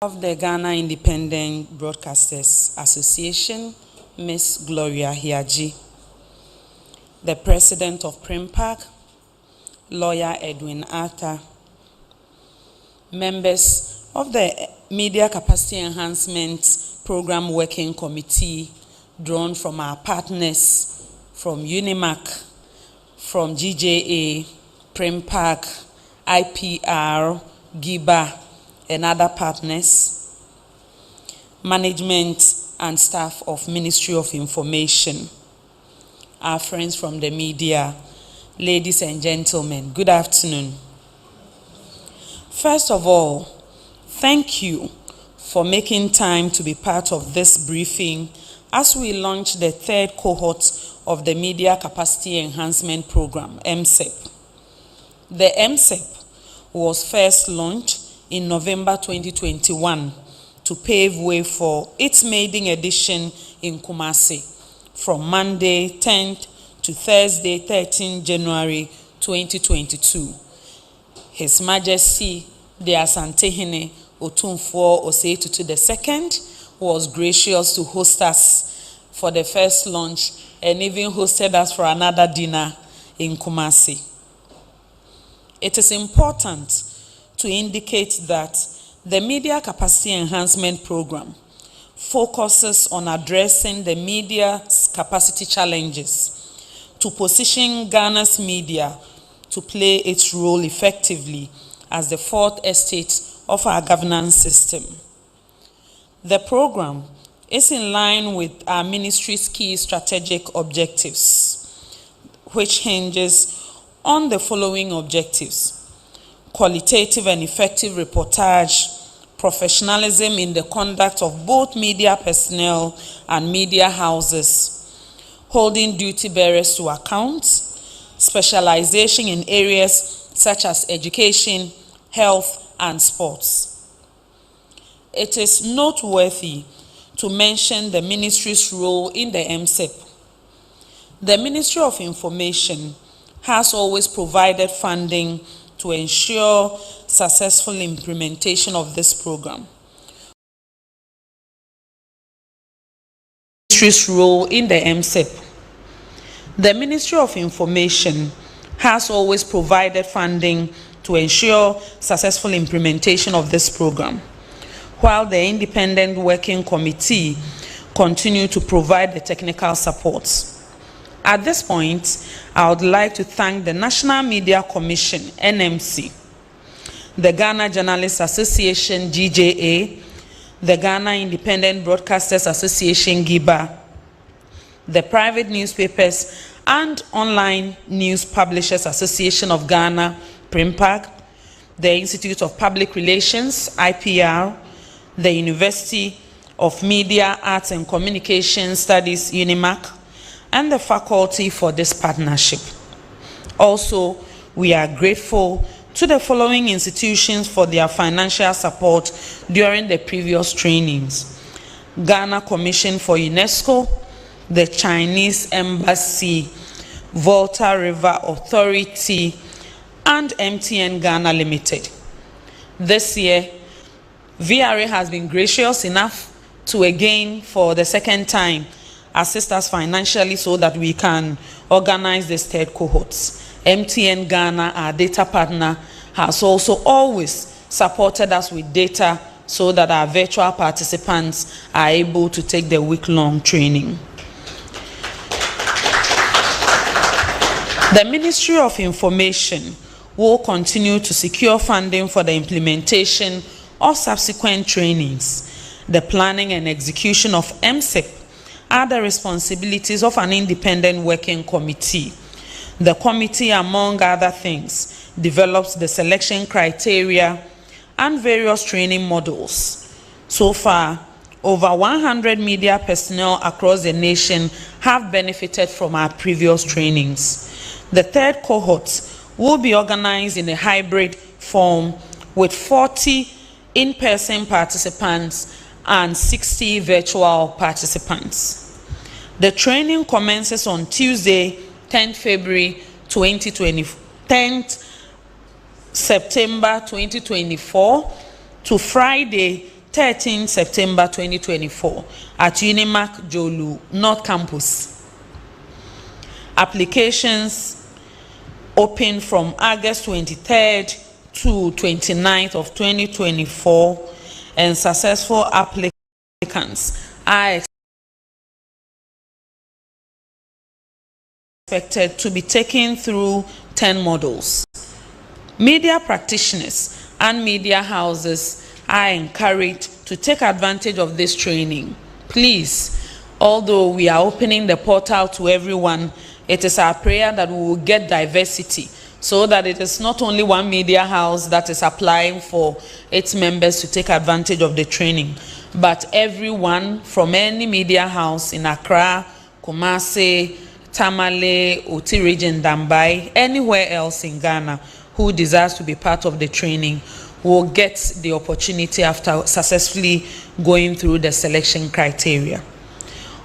Of the Ghana Independent Broadcasters Association, Ms. Gloria Hiaji, the President of PRIMPAC, Lawyer Edwin Arthur, members of the Media Capacity Enhancement Program Working Committee, drawn from our partners from UNIMAC, from GJA, PRIMPAC, IPR, GIBA, and other partners, management and staff of Ministry of Information, our friends from the media, ladies and gentlemen, good afternoon. First of all, thank you for making time to be part of this briefing as we launch the third cohort of the Media Capacity Enhancement Program, MCEP. The MCEP was first launched in November 2021 to pave way for its maiden edition in Kumasi from Monday 10th to Thursday 13 January 2022. His Majesty the Asantehene Otumfuo Osei Tutu II was gracious to host us for the first launch and even hosted us for another dinner in Kumasi. It is important to indicate that the Media Capacity Enhancement Program focuses on addressing the media's capacity challenges to position Ghana's media to play its role effectively as the fourth estate of our governance system. The program is in line with our ministry's key strategic objectives, which hinges on the following objectives: qualitative and effective reportage, professionalism in the conduct of both media personnel and media houses, holding duty bearers to account, specialization in areas such as education, health, and sports. It is noteworthy to mention the ministry's role in the MCEP. The Ministry of Information has always provided funding to ensure successful implementation of this program. Ministry's role in the MCEP. The Ministry of Information has always provided funding to ensure successful implementation of this program, while the Independent Working Committee continue to provide the technical support. At this point, I would like to thank the National Media Commission, NMC, the Ghana Journalists Association, GJA, the Ghana Independent Broadcasters Association, GIBA, the Private Newspapers and Online News Publishers Association of Ghana, PRIMPAC, the Institute of Public Relations, IPR, the University of Media, Arts and Communication Studies, UNIMAC, and the faculty for this partnership. Also, we are grateful to the following institutions for their financial support during the previous trainings: Ghana Commission for UNESCO, the Chinese Embassy, Volta River Authority, and MTN Ghana Limited. This year, VRA has been gracious enough to again, for the second time, assist us financially so that we can organize this third cohort. MTN Ghana, our data partner, has also always supported us with data so that our virtual participants are able to take the week-long training. The Ministry of Information will continue to secure funding for the implementation of subsequent trainings. The planning and execution of MCEP are the responsibilities of an independent working committee. The committee, among other things, develops the selection criteria and various training models. So far, over 100 media personnel across the nation have benefited from our previous trainings. The third cohort will be organized in a hybrid form with 40 in-person participants and 60 virtual participants. The training commences on Tuesday, 10th February 2020, 10th September 2024 to Friday, 13 September 2024 at Unimac Jolu North Campus. Applications open from August 23rd to 29th of 2024, and successful applicants are expected to be taken through 10 modules. Media practitioners and media houses are encouraged to take advantage of this training. Please, although we are opening the portal to everyone, it is our prayer that we will get diversity, so that it is not only one media house that is applying for its members to take advantage of the training, but everyone from any media house in Accra, Kumasi, Tamale, Oti region, Dambai, anywhere else in Ghana who desires to be part of the training will get the opportunity after successfully going through the selection criteria.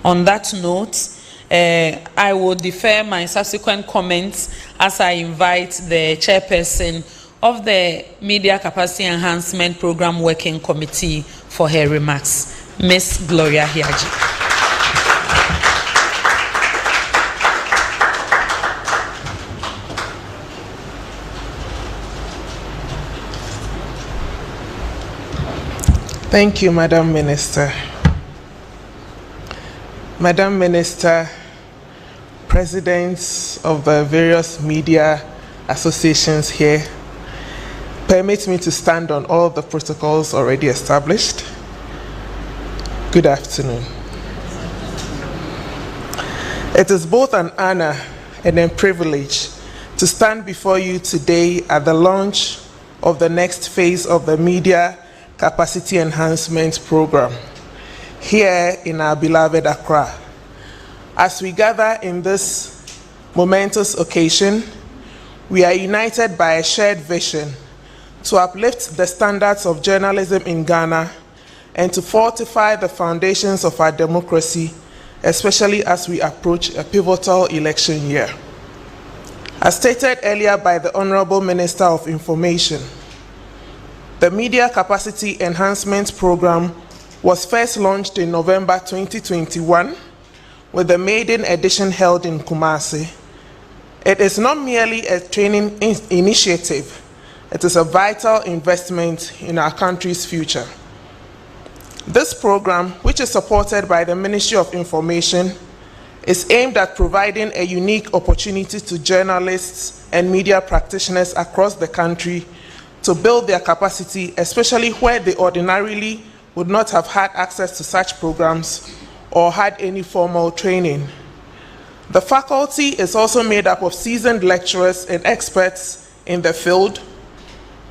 On that note, I will defer my subsequent comments as I invite the chairperson of the Media Capacity Enhancement Program Working Committee for her remarks, Ms. Gloria Hiaji. Thank you, Madam Minister. Madam Minister, presidents of the various media associations here, permit me to stand on all the protocols already established. Good afternoon. It is both an honor and a privilege to stand before you today at the launch of the next phase of the Media Capacity Enhancement Program here in our beloved Accra. As we gather in this momentous occasion, we are united by a shared vision to uplift the standards of journalism in Ghana and to fortify the foundations of our democracy, especially as we approach a pivotal election year. As stated earlier by the Honorable Minister of Information, the Media Capacity Enhancement Program was first launched in November 2021 with the maiden edition held in Kumasi. It is not merely a training initiative, it is a vital investment in our country's future. This program, which is supported by the Ministry of Information, is aimed at providing a unique opportunity to journalists and media practitioners across the country to build their capacity, especially where they ordinarily would not have had access to such programs or had any formal training. The faculty is also made up of seasoned lecturers and experts in the field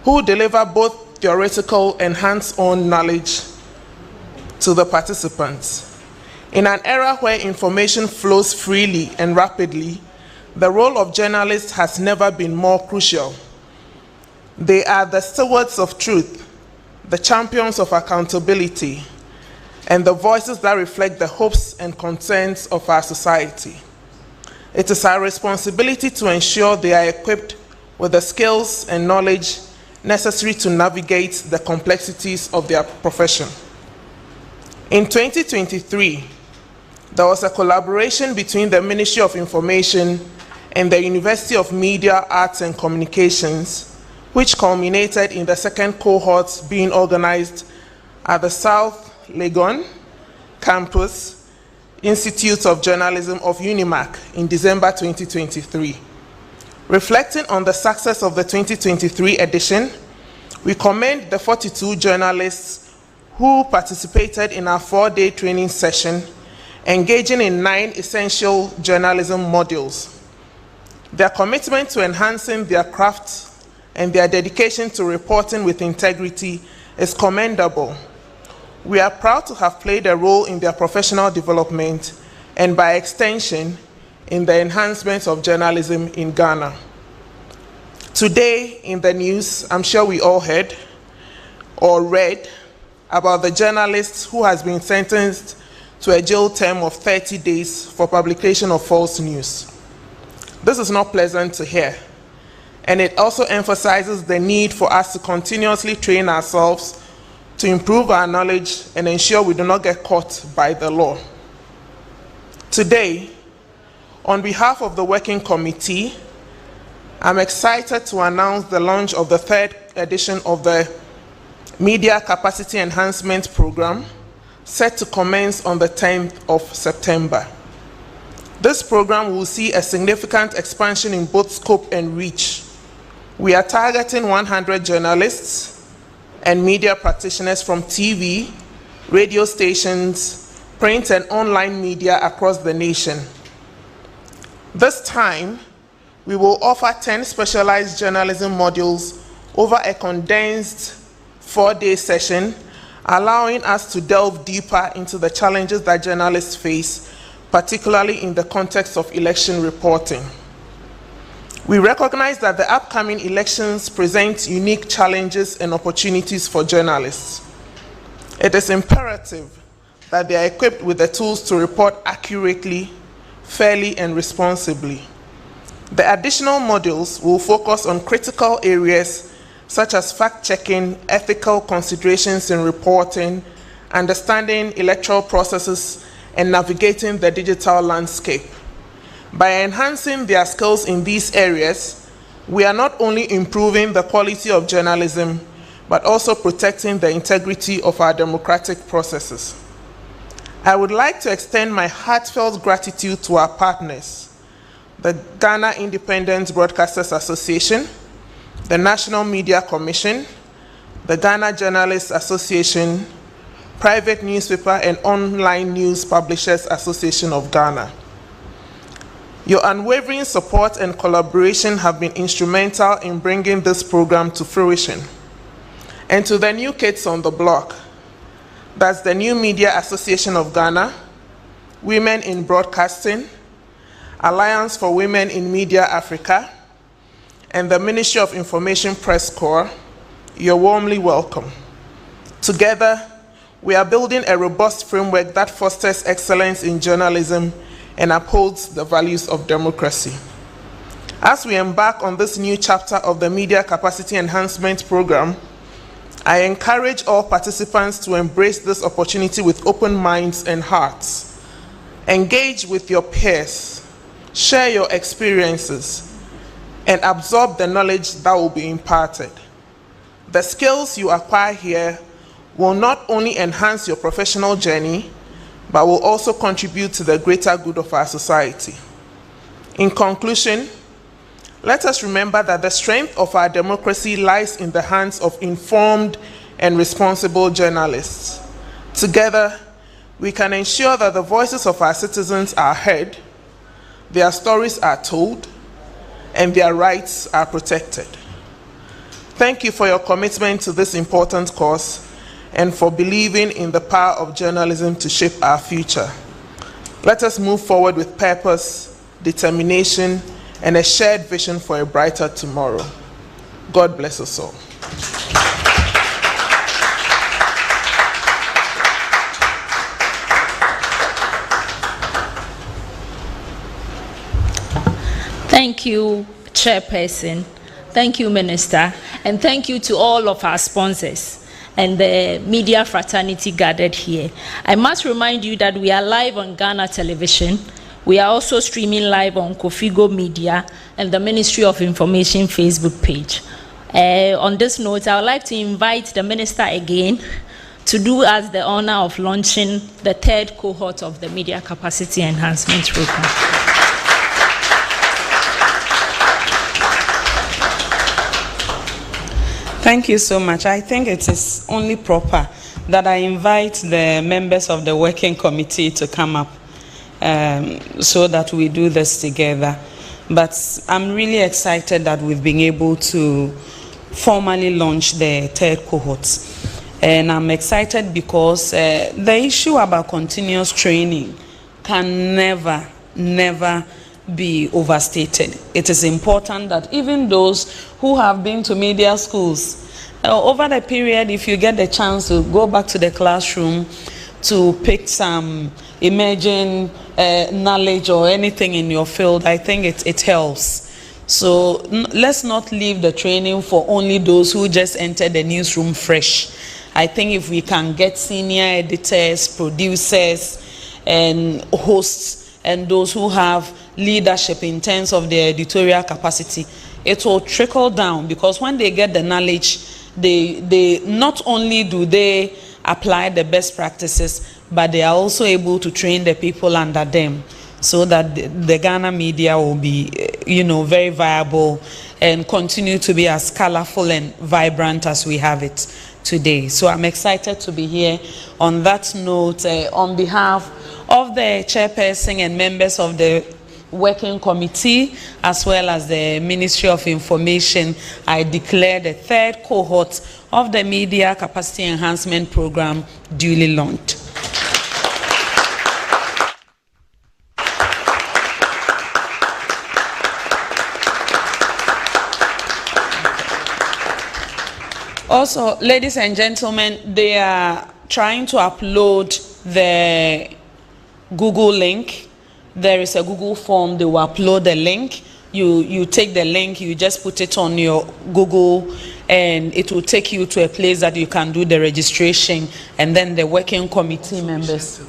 who deliver both theoretical and hands-on knowledge to the participants. In an era where information flows freely and rapidly, the role of journalists has never been more crucial. They are the stewards of truth, the champions of accountability, and the voices that reflect the hopes and concerns of our society. It is our responsibility to ensure they are equipped with the skills and knowledge necessary to navigate the complexities of their profession. In 2023, there was a collaboration between the Ministry of Information and the University of Media, Arts and Communications, which culminated in the second cohort being organized at the South Legon Campus Institute of Journalism of Unimac in December 2023. Reflecting on the success of the 2023 edition, we commend the 42 journalists who participated in our 4-day training session, engaging in 9 essential journalism modules. Their commitment to enhancing their craft and their dedication to reporting with integrity is commendable. We are proud to have played a role in their professional development and, by extension, in the enhancement of journalism in Ghana. Today, in the news, I'm sure we all heard or read about the journalist who has been sentenced to a jail term of 30 days for publication of false news. This is not pleasant to hear, and it also emphasizes the need for us to continuously train ourselves to improve our knowledge and ensure we do not get caught by the law. Today, on behalf of the Working Committee, I'm excited to announce the launch of the 3rd edition of the Media Capacity Enhancement Program, set to commence on the 10th of September. This program will see a significant expansion in both scope and reach. We are targeting 100 journalists and media practitioners from TV, radio stations, print and online media across the nation. This time, we will offer 10 specialized journalism modules over a condensed 4-day session, allowing us to delve deeper into the challenges that journalists face, particularly in the context of election reporting. We recognize that the upcoming elections present unique challenges and opportunities for journalists. It is imperative that they are equipped with the tools to report accurately, fairly, and responsibly. The additional modules will focus on critical areas such as fact-checking, ethical considerations in reporting, understanding electoral processes, and navigating the digital landscape. By enhancing their skills in these areas, we are not only improving the quality of journalism, but also protecting the integrity of our democratic processes. I would like to extend my heartfelt gratitude to our partners, the Ghana Independent Broadcasters Association, the National Media Commission, the Ghana Journalists Association, Private Newspaper and Online News Publishers Association of Ghana. Your unwavering support and collaboration have been instrumental in bringing this program to fruition. And to the new kids on the block, that's the New Media Association of Ghana, Women in Broadcasting, Alliance for Women in Media Africa, and the Ministry of Information Press Corps, you're warmly welcome. Together, we are building a robust framework that fosters excellence in journalism and upholds the values of democracy. As we embark on this new chapter of the Media Capacity Enhancement Program, I encourage all participants to embrace this opportunity with open minds and hearts. Engage with your peers, share your experiences, and absorb the knowledge that will be imparted. The skills you acquire here will not only enhance your professional journey, but will also contribute to the greater good of our society. In conclusion, let us remember that the strength of our democracy lies in the hands of informed and responsible journalists. Together, we can ensure that the voices of our citizens are heard, their stories are told, and their rights are protected. Thank you for your commitment to this important cause and for believing in the power of journalism to shape our future. Let us move forward with purpose, determination, and a shared vision for a brighter tomorrow. God bless us all. Thank you, Chairperson. Thank you, Minister. And thank you to all of our sponsors and the media fraternity gathered here. I must remind you that we are live on Ghana Television. We are also streaming live on Kofigo Media and the Ministry of Information Facebook page. On this note, I would like to invite the Minister again to do us the honor of launching the 3rd cohort of the Media Capacity Enhancement Program. Thank you so much. I think it is only proper that I invite the members of the Working Committee to come up so that we do this together. But I'm really excited that we've been able to formally launch the 3rd cohort. And I'm excited because the issue about continuous training can never be overstated. It is important that even those who have been to media schools, over the period, if you get the chance to go back to the classroom to pick some emerging knowledge or anything in your field, I think it helps. So let's not leave the training for only those who just entered the newsroom fresh. I think if we can get senior editors, producers, and hosts, and those who have leadership in terms of their editorial capacity, it will trickle down, because when they get the knowledge, they not only do they apply the best practices, but they are also able to train the people under them, so that the Ghana media will be, very viable and continue to be as colorful and vibrant as we have it today. So I'm excited to be here. On that note, on behalf of the chairperson and members of the working committee, as well as the Ministry of Information, I declare the third cohort of the Media Capacity Enhancement Program duly launched. Also, ladies and gentlemen, they are trying to upload the Google link. There is a Google form. They will upload the link. You take the link, you just put it on your Google, and it will take you to a place that you can do the registration, and then the working committee members.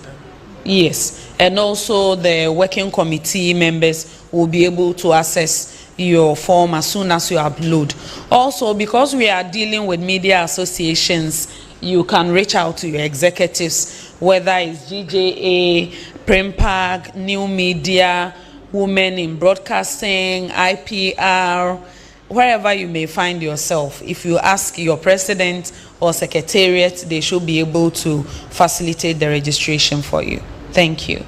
Yes, and also the working committee members will be able to access your form as soon as you upload. Also, because we are dealing with media associations, you can reach out to your executives, whether it's GJA, Primpag, New Media, Women in Broadcasting, IPR, wherever you may find yourself. If you ask your president or secretariat, they should be able to facilitate the registration for you. Thank you.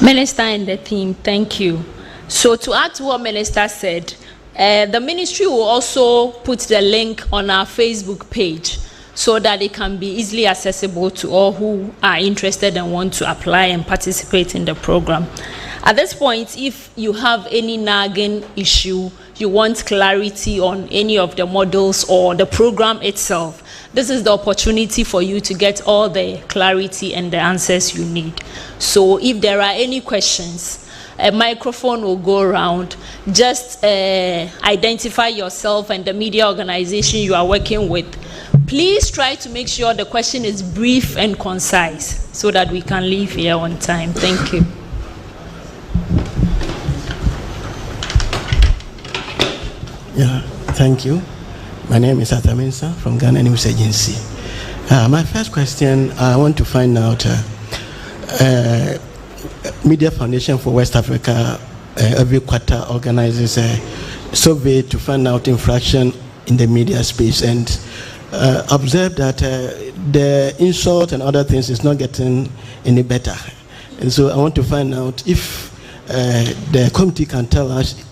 Minister and the team, thank you. So to add to what Minister said, the ministry will also put the link on our Facebook page so that it can be easily accessible to all who are interested and want to apply and participate in the program. At this point, if you have any nagging issue, you want clarity on any of the models or the program itself, this is the opportunity for you to get all the clarity and the answers you need. So if there are any questions, a microphone will go around. Just identify yourself and the media organization you are working with. Please try to make sure the question is brief and concise so that we can leave here on time. Thank you. Yeah, thank you. My name is Atamensa from Ghana News Agency. My first question, I want to find out, Media Foundation for West Africa every quarter organizes a survey to find out infraction in the media space, and observe that the insult and other things is not getting any better. And so I want to find out if the committee can tell us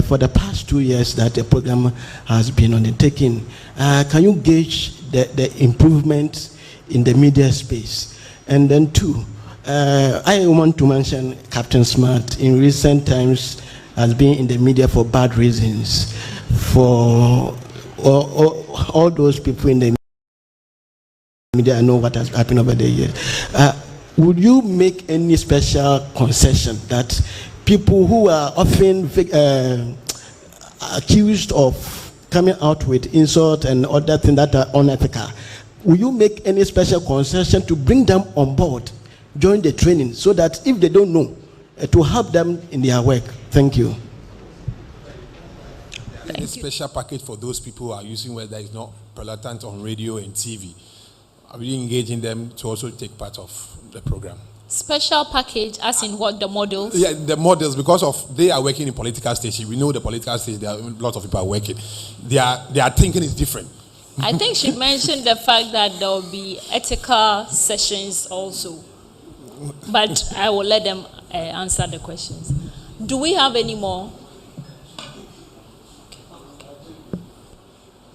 for the past 2 years that the program has been undertaken, can you gauge the improvement in the media space? And then two, I want to mention Captain Smart in recent times has been in the media for bad reasons. For all those people in the media, I know what has happened over the years. Would you make any special concession that people who are often accused of coming out with insult and other things that are unethical, will you make any special concession to bring them on board during the training so that if they don't know, to help them in their work? Thank you. A special package for those people who are using whether it's not prevalent on radio and TV. Are we engaging them to also take part of the program? Special package, as in what, the models? Yeah, the models, because of they are working in political station. We know the political station, there are lots of people are working. Their thinking is different. I think she mentioned the fact that there will be ethical sessions also. But I will let them answer the questions. Do we have any more?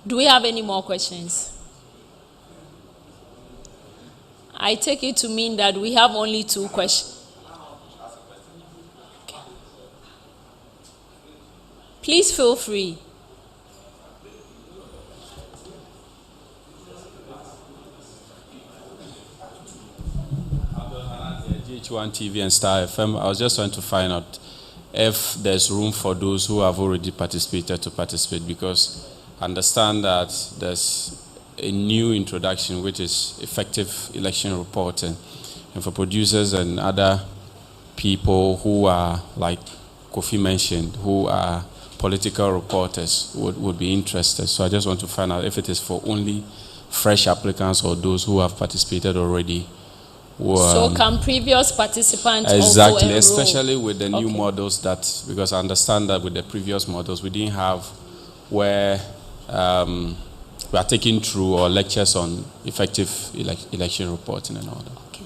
Do we have any more questions? I take it to mean that we have only 2 questions. Okay. Please feel free. 21 TV and Star FM. I was just trying to find out if there's room for those who have already participated to participate, because I understand that there's a new introduction, which is effective election reporting. And for producers and other people who are, like Kofi mentioned, who are political reporters would be interested. So I just want to find out if it is for only fresh applicants or those who have participated already. So can previous participants exactly, also enroll? Especially with the new models that, because I understand that with the previous models we didn't have where we are taking through or lectures on effective election reporting and all that. Okay.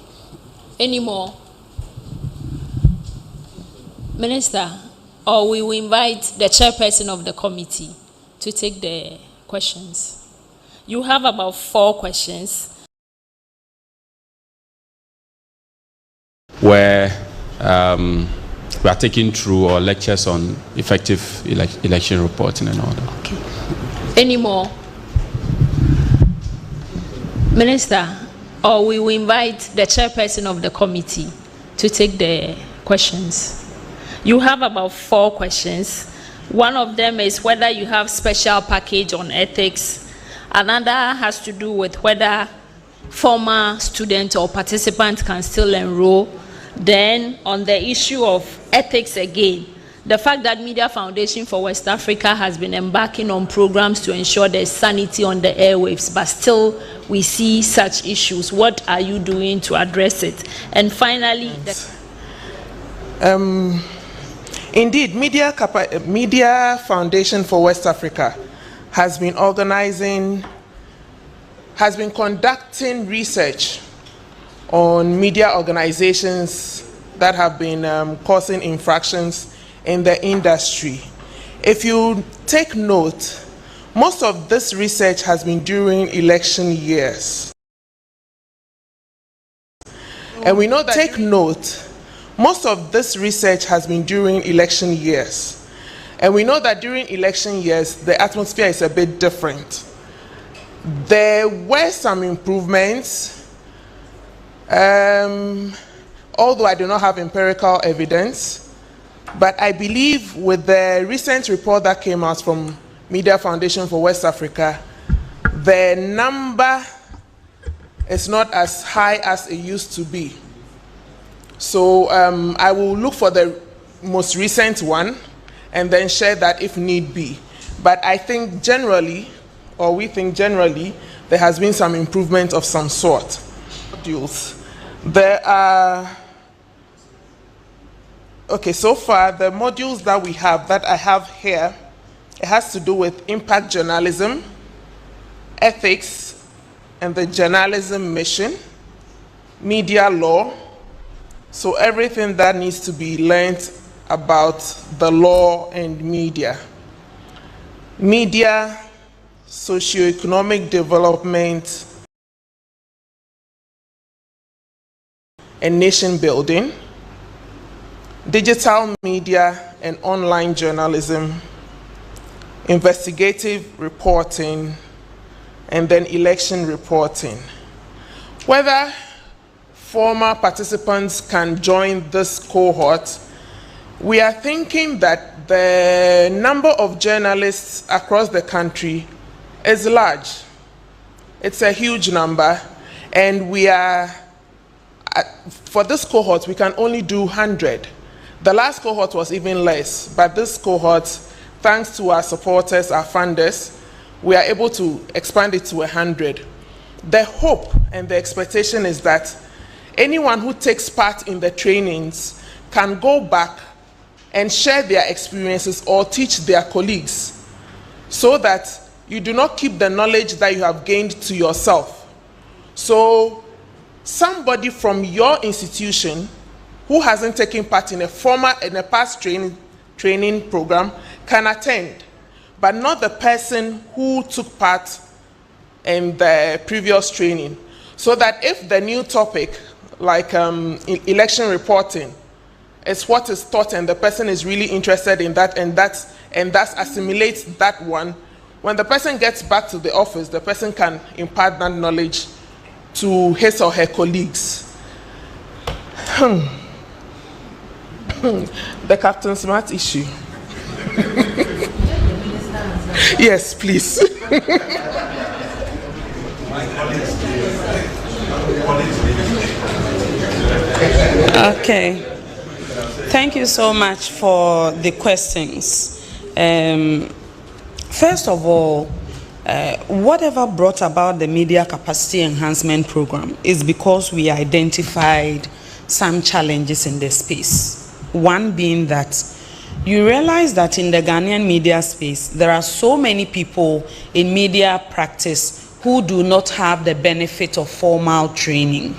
Any more? Minister, or we will invite the chairperson of the committee to take the questions. You have about 4 questions. Where we are taking through or lectures on effective election reporting and all that. Okay. Any more? Minister, or we will invite the chairperson of the committee to take the questions. You have about 4 questions. One of them is whether you have special package on ethics. Another has to do with whether former students or participants can still enroll. Then on the issue of ethics again, the fact that Media Foundation for West Africa has been embarking on programs to ensure there's sanity on the airwaves, but still we see such issues. What are you doing to address it? And finally, indeed, Media Foundation for West Africa has been conducting research on media organizations that have been causing infractions in the industry. If you take note, most of this research has been during election years. And we know that most of this research has been during election years. And we know that during election years, the atmosphere is a bit different. There were some improvements, although I do not have empirical evidence, but I believe with the recent report that came out from Media Foundation for West Africa, the number is not as high as it used to be. So I will look for the most recent one and then share that if need be. But I think generally, or we think generally, there has been some improvement of some sort. There are, okay, so far the modules that we have, that I have here, it has to do with impact journalism, ethics and the journalism mission, media law, so everything that needs to be learned about the law and media. Media, socioeconomic development, and nation building, digital media and online journalism, investigative reporting, and then election reporting. Whether former participants can join this cohort, we are thinking that the number of journalists across the country is large. It's a huge number, and we are, for this cohort, we can only do 100. The last cohort was even less, but this cohort, thanks to our supporters, our funders, we are able to expand it to 100. The hope and the expectation is that anyone who takes part in the trainings can go back and share their experiences or teach their colleagues, so that you do not keep the knowledge that you have gained to yourself. So somebody from your institution who hasn't taken part in a past training program can attend, but not the person who took part in the previous training. So that if the new topic, like election reporting, is what is taught and the person is really interested in that, and that assimilates that one, when the person gets back to the office, the person can impart that knowledge to his or her colleagues. The Captain Smart issue. Yes, please. Okay. Thank you so much for the questions. First of all, whatever brought about the Media Capacity Enhancement Program is because we identified some challenges in the space. One being that you realize that in the Ghanaian media space, there are so many people in media practice who do not have the benefit of formal training.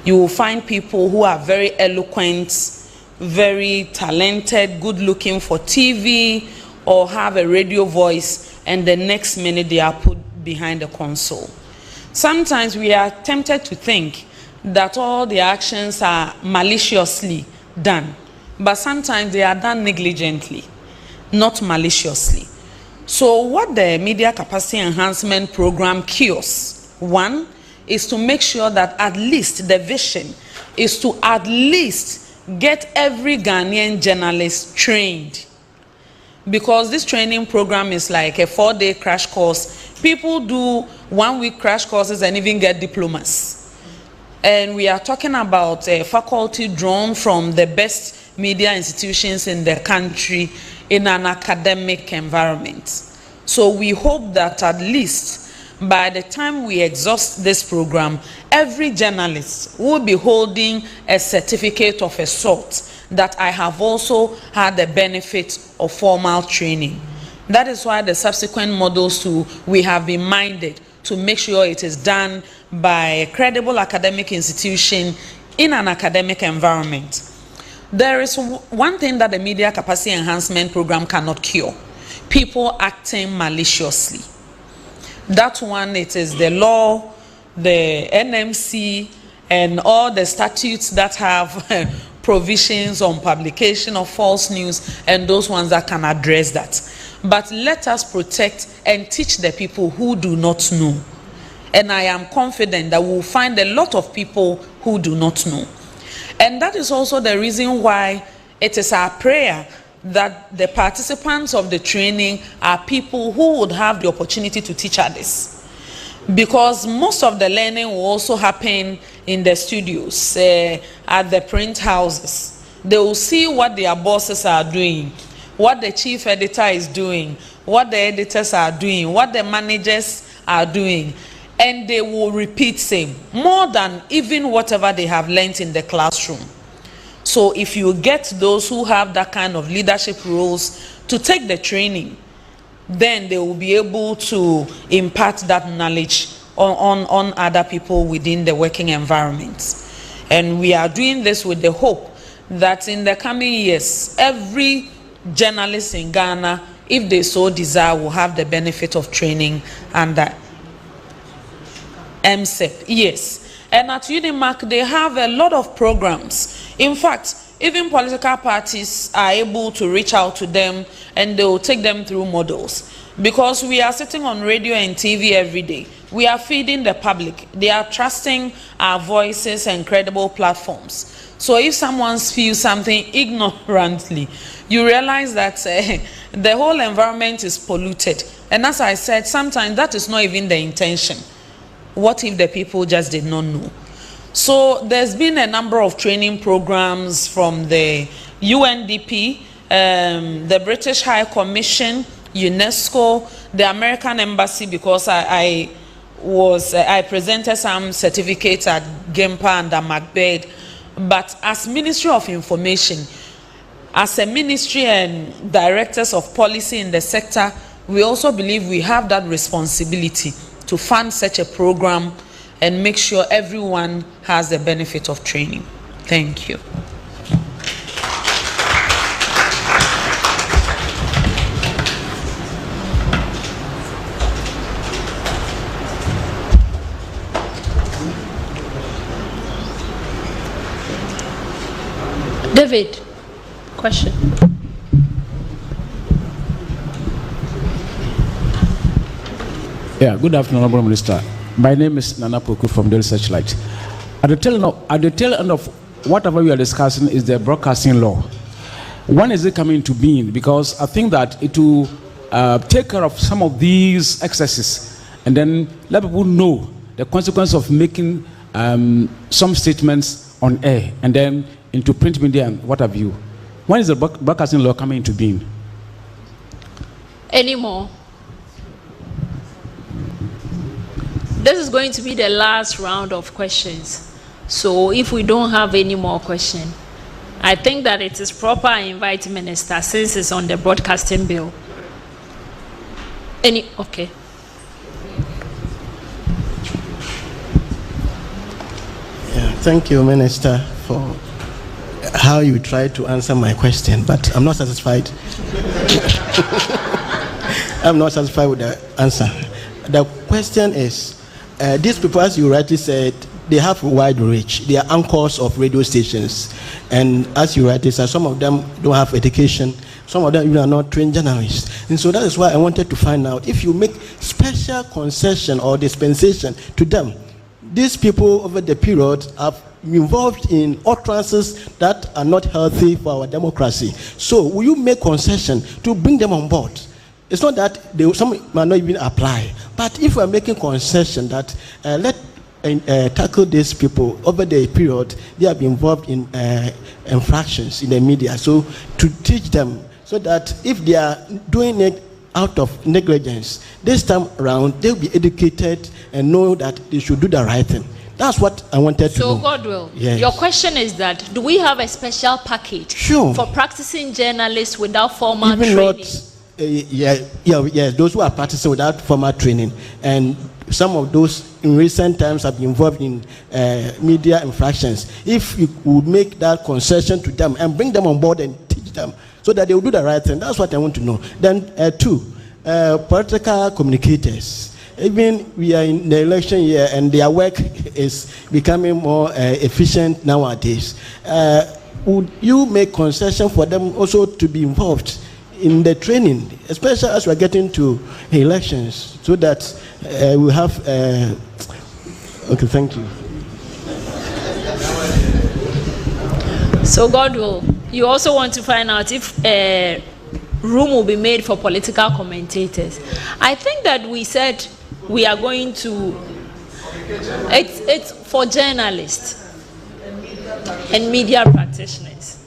You will find people who are very eloquent, very talented, good looking for TV, or have a radio voice, and the next minute they are put behind the console. Sometimes we are tempted to think that all the actions are maliciously done, but sometimes they are done negligently, not maliciously. So what the Media Capacity Enhancement Program cures, one, is to make sure that at least the vision is to at least get every Ghanaian journalist trained. Because this training program is like a 4-day crash course. People do 1-week crash courses and even get diplomas. And we are talking about a faculty drawn from the best media institutions in the country in an academic environment. So we hope that at least by the time we exhaust this program, every journalist will be holding a certificate of a sort that I have also had the benefit of formal training. That is why the subsequent models too, we have been minded to make sure it is done by a credible academic institution in an academic environment. There is one thing that the Media Capacity Enhancement Program cannot cure: people acting maliciously. That one, it is the law, the NMC, and all the statutes that have provisions on publication of false news, and those ones that can address that. But let us protect and teach the people who do not know. And I am confident that we'll find a lot of people who do not know. And that is also the reason why it is our prayer that the participants of the training are people who would have the opportunity to teach others. Because most of the learning will also happen in the studios, at the print houses. They will see what their bosses are doing, what the chief editor is doing, what the editors are doing, what the managers are doing, and they will repeat same, more than even whatever they have learned in the classroom. So if you get those who have that kind of leadership roles to take the training, then they will be able to impart that knowledge on other people within the working environment. And we are doing this with the hope that in the coming years, every journalist in Ghana, if they so desire, will have the benefit of training under MCEP. Yes. And at Unimark, they have a lot of programs. In fact, even political parties are able to reach out to them, and they will take them through models. Because we are sitting on radio and TV every day. We are feeding the public. They are trusting our voices and credible platforms. So if someone spews something ignorantly, you realize that the whole environment is polluted. And as I said, sometimes that is not even the intention. What if the people just did not know? So there's been a number of training programs from the UNDP, the British High Commission, UNESCO, the American Embassy, because I presented some certificates at GEMPA and at Macbeth. But as Ministry of Information, as a ministry and directors of policy in the sector, we also believe we have that responsibility to fund such a program and make sure everyone has the benefit of training. Thank you. David, question. Yeah, good afternoon, Honorable Minister. My name is Nana Poku from Daily Searchlight. At the tail end of whatever we are discussing is the broadcasting law. When is it coming into being? Because I think that it will take care of some of these excesses and then let people know the consequence of making some statements on air and then into print media and what have you. When is the broadcasting law coming into being? Any more? This is going to be the last round of questions. So if we don't have any more questions, I think that it is proper I invite Minister since it's on the broadcasting bill. Okay. Yeah, thank you, Minister, for how you tried to answer my question, but I'm not satisfied. I'm not satisfied with the answer. The question is, these people, as you rightly said, they have wide reach. They are anchors of radio stations. And as you rightly said, some of them don't have education. Some of them even are not trained journalists. And so that is why I wanted to find out if you make special concession or dispensation to them. These people over the period have involved in utterances that are not healthy for our democracy. So will you make concession to bring them on board? It's not that some might not even apply. But if we are making concession that tackle these people over the period, they have been involved in infractions in the media. So to teach them so that if they are doing it out of negligence, this time around they'll be educated and know that they should do the right thing. That's what I wanted to know. So, Godwill, yes. Your question is that do we have a special package for practicing journalists without formal even training? Not, yes, those who are practicing without formal training, and some of those in recent times have been involved in media infractions. If you would make that concession to them and bring them on board and teach them so that they will do the right thing, that's what I want to know. Then, political communicators. Even we are in the election year and their work is becoming more efficient nowadays. Would you make concession for them also to be involved in the training, especially as we're getting to elections, so that we have... okay, thank you. So, Godwill, you also want to find out if room will be made for political commentators. I think that we said we are going to... It's for journalists and media practitioners.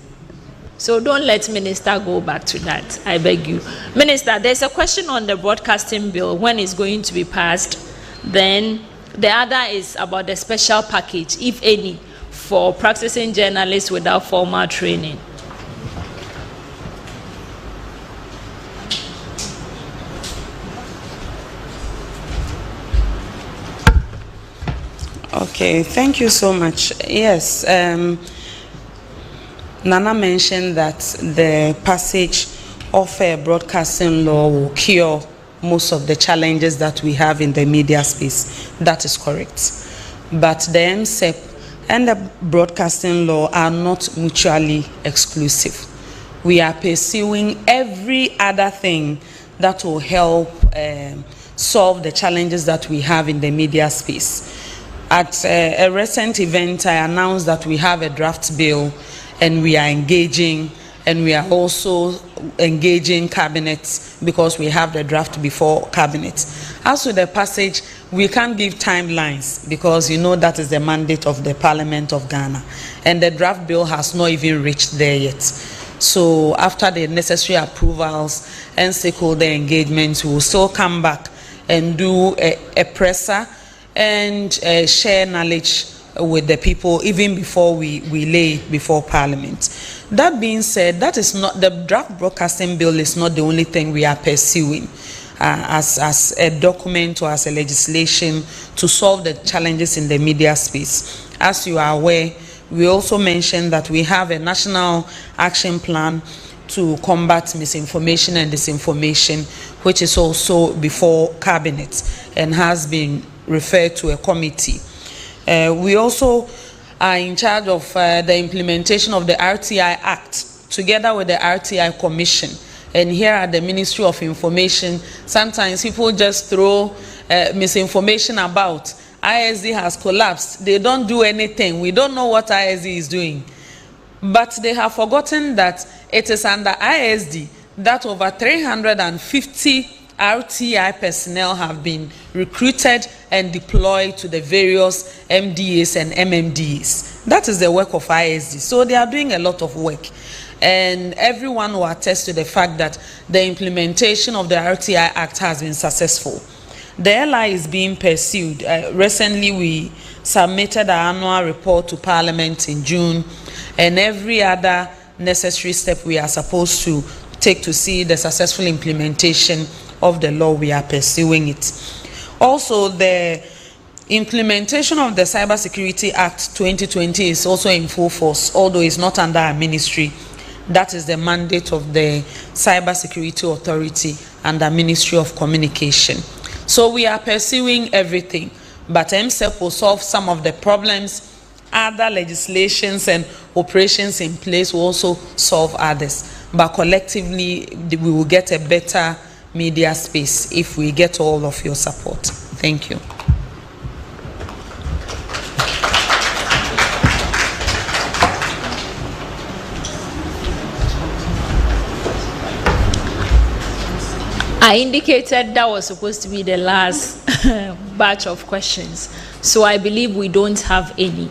So don't let Minister go back to that, I beg you. Minister, there's a question on the broadcasting bill, when it's going to be passed. Then the other is about the special package, if any, for practicing journalists without formal training. Okay, thank you so much. Yes, Nana mentioned that the passage of a broadcasting law will cure most of the challenges that we have in the media space. That is correct. But the MCEP and the broadcasting law are not mutually exclusive. We are pursuing every other thing that will help solve the challenges that we have in the media space. At a recent event, I announced that we have a draft bill and we are engaging, and we are also engaging cabinet because we have the draft before cabinet. As to the passage, we can't give timelines because you know that is the mandate of the Parliament of Ghana, and the draft bill has not even reached there yet. So after the necessary approvals and stakeholder engagements, we will still come back and do a presser and share knowledge with the people even before we lay before Parliament. That being said, that is not the draft broadcasting bill is not the only thing we are pursuing as a document or as a legislation to solve the challenges in the media space. As you are aware, we also mentioned that we have a national action plan to combat misinformation and disinformation, which is also before Cabinet and has been referred to a committee. We also are in charge of the implementation of the RTI Act together with the RTI Commission. And here at the Ministry of Information, sometimes people just throw misinformation about ISD has collapsed. They don't do anything. We don't know what ISD is doing. But they have forgotten that it is under ISD that over 350 RTI personnel have been recruited and deployed to the various MDAs and MMDAs. That is the work of ISD. So they are doing a lot of work. And everyone will attest to the fact that the implementation of the RTI Act has been successful. The LI is being pursued. Recently, we submitted our annual report to Parliament in June, and every other necessary step we are supposed to take to see the successful implementation of the law, we are pursuing it. Also, the implementation of the Cybersecurity Act 2020 is also in full force, although it's not under our ministry. That is the mandate of the Cybersecurity Authority and the Ministry of Communication. So we are pursuing everything, but MCEP will solve some of the problems. Other legislations and operations in place will also solve others. But collectively, we will get a better media space if we get all of your support. Thank you. I indicated that was supposed to be the last batch of questions, so I believe we don't have any.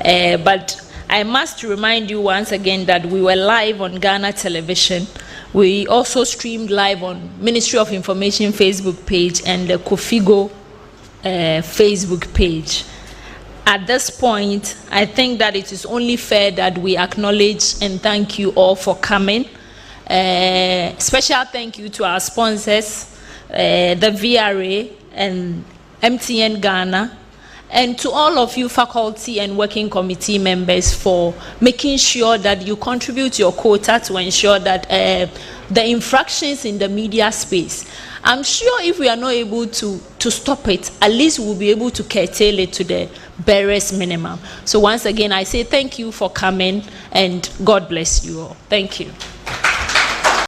But I must remind you once again that we were live on Ghana Television. We also streamed live on Ministry of Information Facebook page and the Kofigo Facebook page. At this point, I think that it is only fair that we acknowledge and thank you all for coming. Special thank you to our sponsors, the VRA and MTN Ghana, and to all of you faculty and working committee members for making sure that you contribute your quota to ensure that the infractions in the media space, I'm sure if we are not able to stop it, at least we'll be able to curtail it to the barest minimum. So once again, I say thank you for coming and God bless you all. Thank you.